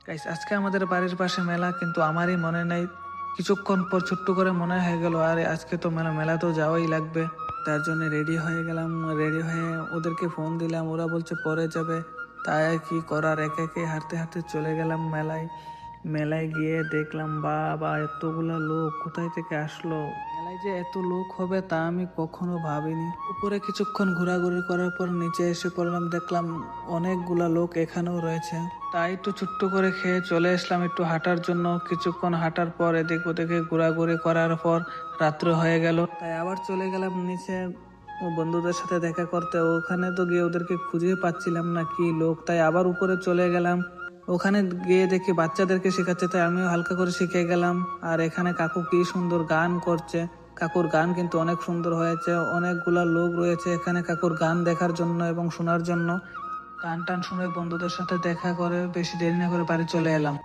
Guys, আজকে আমাদের বাড়ির পাশে মেলা, কিন্তু আমারই মনে নাই। কিছুক্ষণ পর ছোট্ট করে মনে হয়ে গেল, আরে আজকে তো মেলা তো যাওয়াই লাগবে। তার জন্য রেডি হয়ে গেলাম। রেডি হয়ে ওদেরকে ফোন দিলাম, ওরা বলছে পরে যাবে। তাই আর কি করার, একে একে হাঁটতে হাঁটতে চলে গেলাম মেলায়। মেলায় গিয়ে দেখলাম, বা এতগুলা লোক কোথায় থেকে আসলো। মেলায় যে এত লোক হবে তা আমি কখনো ভাবিনি। উপরে কিছুক্ষণ ঘোরাঘুরি করার পর নিচে এসে পড়লাম, দেখলাম অনেকগুলা লোক এখানেও রয়েছে। তাই একটু ছোট্ট করে খেয়ে চলে আসলাম একটু হাঁটার জন্য। কিছুক্ষণ হাঁটার পর এদিক ওদিকে ঘোরাঘুরি করার পর রাত্র হয়ে গেল, তাই আবার চলে গেলাম নিচে ও বন্ধুদের সাথে দেখা করতে। ওখানে তো গিয়ে ওদেরকে খুঁজে পাচ্ছিলাম না, কি লোক, তাই আবার উপরে চলে গেলাম। ওখানে গিয়ে দেখি বাচ্চাদেরকে শেখাচ্ছে, তাই আমিও হালকা করে শিখে গেলাম। আর এখানে কাকু কি সুন্দর গান করছে। কাকুর গান কিন্তু অনেক সুন্দর হয়েছে। অনেকগুলা লোক রয়েছে এখানে কাকুর গান দেখার জন্য এবং শোনার জন্য। গান টান শুনে বন্ধুদের সাথে দেখা করে বেশি দেরি না করে বাড়ি চলে এলাম।